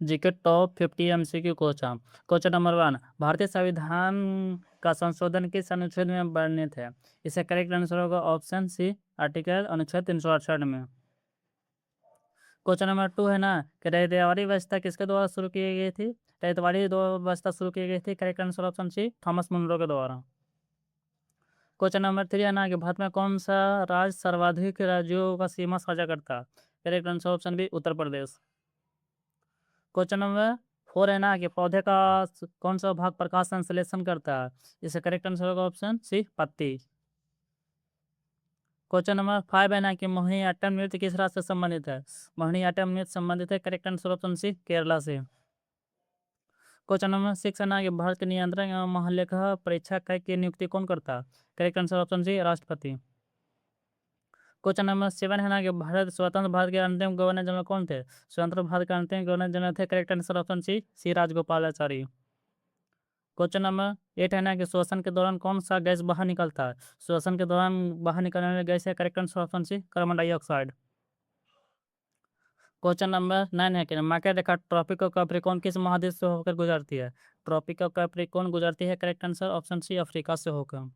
GK top 50 MCQ question. Question number 1, भारतीय संविधान का संशोधन किस अनुच्छेद में वर्णित है? इसका करेक्ट आंसर होगा ऑप्शन सी, आर्टिकल अनुच्छेद 368 में। क्वेश्चन नंबर 2 है ना कि रैयतवाड़ी व्यवस्था किसके द्वारा शुरू की गई थी? रैयतवाड़ी व्यवस्था शुरू की गई थी, correct answer option C, Thomas Munro के द्वारा। क्वेश्चन नंबर 3 है ना कि भारत में कौन सा राज्य सर्वाधिक राज्यों का सीमा साझा करता है? Correct answer option B, Uttar Pradesh. Question number 4 है ना कि पौधे का कौन सा भाग प्रकाश संश्लेषण करता है? इसका करेक्ट आंसर होगा ऑप्शन सी, पत्ती। क्वेश्चन नंबर 5 है ना कि मोहिनीअट्टम नृत्य किस राज्य से संबंधित है? मोहिनीअट्टम नृत्य संबंधित है, correct answer option C, Kerala से। क्वेश्चन नंबर 6 है ना कि भारत के नियंत्रक एवं महालेखा परीक्षक की नियुक्ति कौन करता है? करेक्ट आंसर ऑप्शन सी, राष्ट्रपति। क्वेश्चन नंबर 7 है ना कि स्वतंत्र भारत के अंतिम गवर्नर जनरल कौन थे? स्वतंत्र भारत के अंतिम गवर्नर जनरल थे, करेक्ट आंसर ऑप्शन सी, सी राजगोपालाचारी। क्वेश्चन नंबर 8 है ना कि श्वसन के दौरान कौन सा गैस बाहर निकलता है? श्वसन के दौरान बाहर निकलने वाली गैस है, correct answer option C, carbon dioxide. Question number 9 है कि मकर रेखा ट्रॉपिक ऑफ कैप्रिकॉर्न किस महाद्वीप से होकर गुजरती है? ट्रॉपिक ऑफ कैप्रिकॉर्न गुजरती है, correct answer option C, Africa से होकर।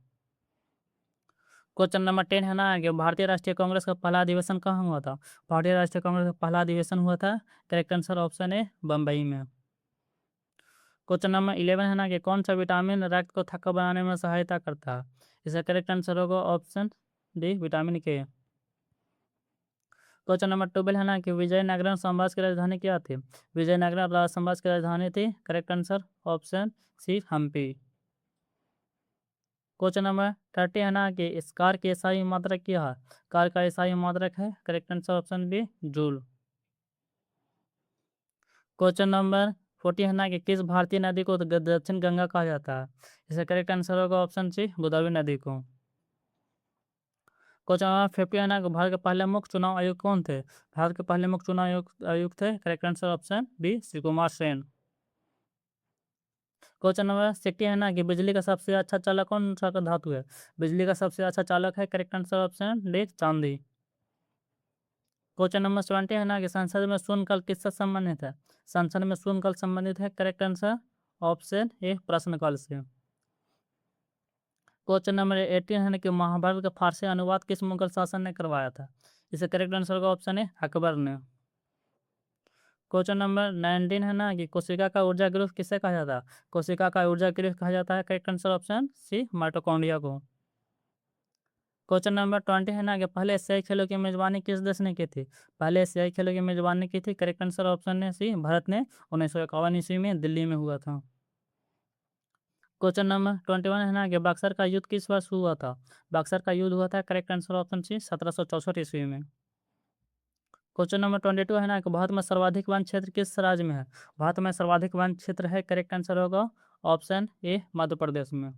क्वेश्चन नंबर 10 है ना कि भारतीय राष्ट्रीय कांग्रेस का पहला अधिवेशन कहाँ हुआ था? भारतीय राष्ट्रीय कांग्रेस का पहला अधिवेशन हुआ था, correct answer option A, Bombay में। क्वेश्चन नंबर 11 है ना कि कौन सा विटामिन रक्त को थक्का बनाने में सहायता करता है? इसका करेक्ट आंसर होगा ऑप्शन डी, विटामिन के। क्वेश्चन नंबर 12 है ना कि विजयनगरम साम्राज्य की राजधानी क्या थी? विजयनगरम साम्राज्य की राजधानी थी, correct answer option C, Hampi. Question number 30 है ना कि इस कार की ईसाई मात्रक क्या है? कार का ईसाई मात्रक है, correct answer option B, joule. Question number 40 है ना कि किस भारतीय नदी को दक्षिण गंगा कहा जाता है? इसका करेक्ट आंसर होगा ऑप्शन सी, गोदावरी नदी को। क्वेश्चन नंबर 50 है ना कि भारत के पहले मुख्य चुनाव आयुक्त कौन थे? भारत के पहले मुख्य चुनाव आयुक्त थे, correct answer option B, Shri Kumar Sen. Question number 60 है ना कि बिजली का सबसे अच्छा चालक कौन सा का धातु है? बिजली का सबसे अच्छा चालक है, करेक्ट आंसर ऑप्शन डी, चांदी। क्वेश्चन नंबर 70 है ना कि संसद में शून्यकाल किससे संबंधित है? संसद में शून्यकाल संबंधित है, करेक्ट आंसर ऑप्शन ए, प्रश्नकाल से। क्वेश्चन नंबर 18 है ना कि महाभारत का फारसी अनुवाद किस मुगल शासन ने करवाया था? इसका करेक्ट आंसर होगा ऑप्शन ए, अकबर ने। क्वेश्चन नंबर 19 है ना कि कोशिका का ऊर्जा गृह किसे कहा जाता है? कोशिका का ऊर्जा गृह कहा जाता है, correct answer option C, mitochondria को। क्वेश्चन नंबर 20 है ना कि पहले एशियाई खेलों की मेजबानी किस देश ने की थी? पहले एशियाई खेलों की मेजबानी की थी, करेक्ट आंसर ऑप्शन है सी, भारत ने 1951 ईस्वी में दिल्ली में हुआ था। क्वेश्चन नंबर 21 है ना कि बक्सर का युद्ध किस वर्ष हुआ था? बक्सर का युद्ध हुआ था, करेक्ट आंसर ऑप्शन सी, 1764 ईस्वी में। क्वेश्चन नंबर 22 है ना कि भारत में सर्वाधिक वन क्षेत्र किस राज्य में है? भारत में सर्वाधिक वन क्षेत्र है, करेक्ट आंसर होगा ऑप्शन ए, मध्य प्रदेश में।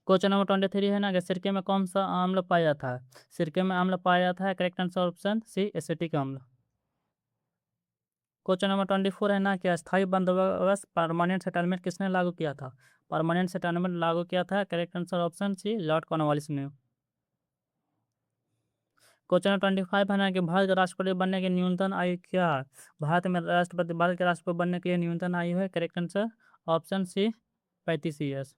क्वेश्चन नंबर 23 है ना कि सिरके में कौन सा अम्ल पाया जाता है? सिरके में अम्ल पाया जाता है, correct answer option C, acetic अम्ल। क्वेश्चन नंबर 24 है ना कि अस्थायी बंदोबस्त परमानेंट सेटलमेंट किसने लागू किया था? परमानेंट सेटलमेंट लागू किया था, correct answer option C, Lord Cornwallis ने। क्वेश्चन नंबर 25 है ना कि भारत के राष्ट्रपति बनने की न्यूनतम आयु क्या है? भारत के राष्ट्रपति बनने के लिए न्यूनतम आयु है, correct answer option C, 35 years.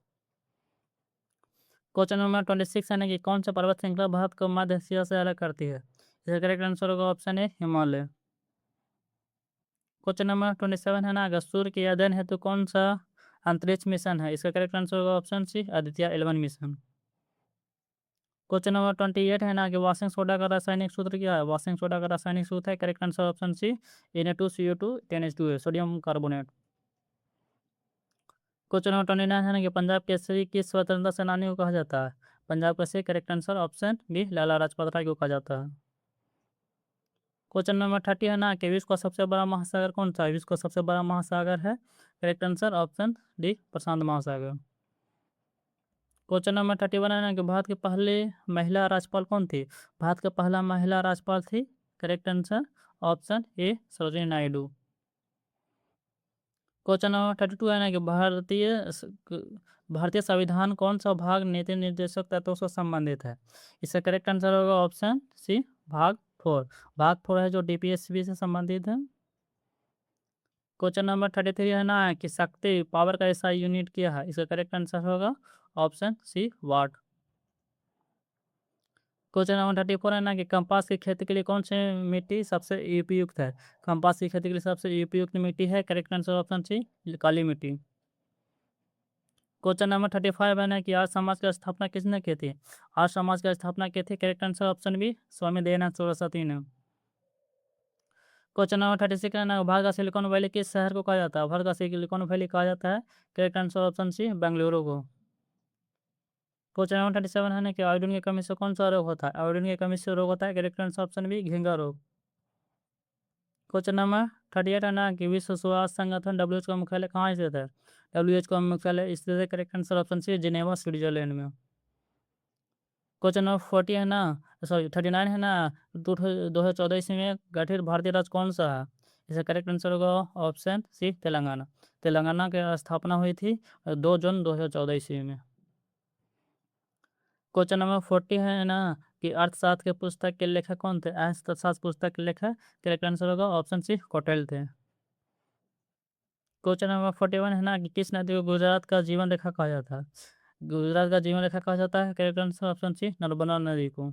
Question number 26 है ना कि कौन सा पर्वत श्रृंखला भारत को मध्य एशिया से अलग करती है? इसका करेक्ट आंसर होगा option A, Himalaya. Question number 27 है ना कि सूर्य के अध्ययन हेतु कौन सा अंतरिक्ष मिशन है? इसका करेक्ट आंसर होगा option C, Aditya 11 mission. Question number 28 है ना कि वाशिंग सोडा का रासायनिक सूत्र क्या है? वाशिंग सोडा का रासायनिक सूत्र है, correct answer option C, Na2CO2 10H2 sodium carbonate. Question number 29 है ना कि पंजाब केसरी किस स्वतंत्रता सेनानी को कहा जाता है? Punjab Kesari, correct answer option B, Lala Lajpat Rai को कहा जाता है। क्वेश्चन नंबर 30 है ना कि विश्व का सबसे बड़ा महासागर कौन सा है? विश्व का सबसे बड़ा महासागर है, करेक्ट आंसर ऑप्शन डी, प्रशांत महासागर। क्वेश्चन नंबर 31 है ना कि भारत की पहली महिला राज्यपाल कौन थी? भारत का पहला महिला राज्यपाल थी, करेक्ट आंसर ऑप्शन ए, सरोजिनी नायडू। क्वेश्चन नंबर 32 है ना कि भारतीय संविधान कौन सा भाग नीति निर्देशक तत्वों से संबंधित है? इसका करेक्ट आंसर होगा ऑप्शन सी, भाग 4। भाग 4 है जो डीपीएसबी से संबंधित है। क्वेश्चन नंबर 33 है ना कि शक्ति पावर का ऐसा यूनिट क्या है? इसका करेक्ट आंसर होगा ऑप्शन सी वाट। क्वेश्चन नंबर 34 है ना कि कपास की खेती के लिए कौन सी मिट्टी सबसे उपयुक्त है? कपास की खेती के लिए सबसे उपयुक्त मिट्टी है, करेक्ट आंसर ऑप्शन सी काली मिट्टी। क्वेश्चन नंबर 35 है ना कि आर्य समाज की स्थापना किसने की थी? आर्य समाज की स्थापना की थी, correct answer option B Swami Dayanand Saraswati ने। क्वेश्चन नंबर 36 है ना भारत का सिलिकॉन वैली किस शहर को कहा जाता है? भारत का सिलिकॉन वैली कहा जाता है, correct answer option C Bengaluru को। क्वेश्चन नंबर 37 है ना कि आयोडीन की कमी से कौन सा रोग होता है? आयोडीन की कमी से रोग होता है, करेक्ट आंसर ऑप्शन बी घिंगा रोग। क्वेश्चन नंबर 38 है ना कि विश्व स्वास्थ्य संगठन डब्ल्यूएच का मुख्यालय कहाँ स्थित है? डब्ल्यूएच का मुख्यालय स्थित है, correct answer option C Geneva Switzerland में। क्वेश्चन नंबर 40 है ना, सॉरी 39 है ना, 2014 ईस्वी में गठित भारतीय राज्य कौन सा है? इसका करेक्ट आंसर होगा ऑप्शन सी तेलंगाना। तेलंगाना की स्थापना हुई थी 2 जून 2014 ईस्वी में। क्वेश्चन नंबर 40 है ना कि अर्थशास्त्र के पुस्तक के लेखक कौन थे? अर्थशास्त्र पुस्तक के लेखक, करेक्ट आंसर होगा ऑप्शन सी कौटिल्य थे। क्वेश्चन नंबर 41 है ना कि किस नदी को गुजरात का जीवन रेखा कहा जाता है? गुजरात का जीवन रेखा कहा जाता है, correct answer option C Narmada नदी को।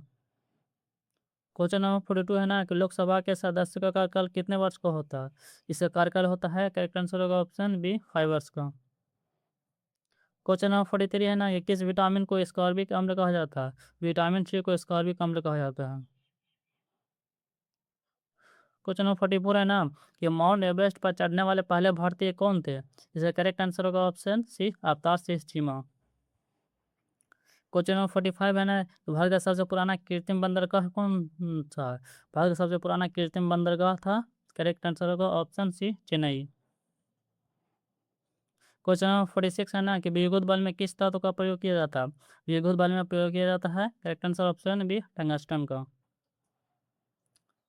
क्वेश्चन नंबर 42 है ना कि लोकसभा के सदस्य का कार्यकाल कितने वर्ष का होता है? इसका कार्यकाल होता है, करेक्ट आंसर होगा ऑप्शन बी 5 वर्ष का। क्वेश्चन नंबर 43 है ना कि किस विटामिन को स्कॉर्बिक अम्ल कहा जाता है? विटामिन सी को स्कॉर्बिक अम्ल कहा जाता है। क्वेश्चन नंबर 44 है ना कि माउंट एवरेस्ट पर चढ़ने वाले पहले भारतीय कौन थे? इसका करेक्ट आंसर होगा ऑप्शन सी अवतार सिंह चीमा। क्वेश्चन नंबर 45 है ना तो भारत का सबसे पुराना कृत्रिम बंदरगाह कौन सा है? भारत का सबसे पुराना कृत्रिम बंदरगाह था, करेक्ट आंसर होगा option C Chennai. Question number 46 है ना कि विद्युत बल में किस धातु का प्रयोग किया जाता है? विद्युत बल में प्रयोग किया जाता है, correct answer option B tungsten का।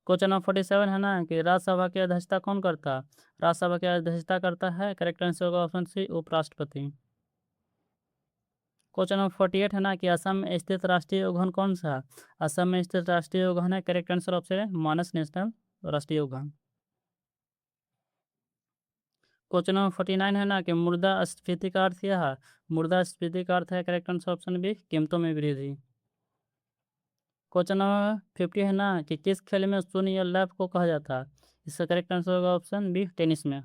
क्वेश्चन नंबर 47 है ना कि राज्यसभा की अध्यक्षता कौन करता है? राज्यसभा की अध्यक्षता करता है, करेक्ट आंसर होगा ऑप्शन सी उपराष्ट्रपति। क्वेश्चन नंबर 48 है ना कि असम में स्थित राष्ट्रीय उद्यान कौन सा है? असम में स्थित राष्ट्रीय उद्यान है, करेक्ट आंसर ऑप्शन है मानस नेशनल राष्ट्रीय उद्यान। क्वेश्चन नंबर 49 है ना कि मुद्रास्फीति का अर्थ क्या है? मुद्रास्फीति का अर्थ है, करेक्ट आंसर ऑप्शन बी कीमतों में वृद्धि। क्वेश्चन नंबर 50 है ना कि किस खेल में शून्य या लैप को कहा जाता है? इसका करेक्ट आंसर होगा ऑप्शन बी टेनिस में।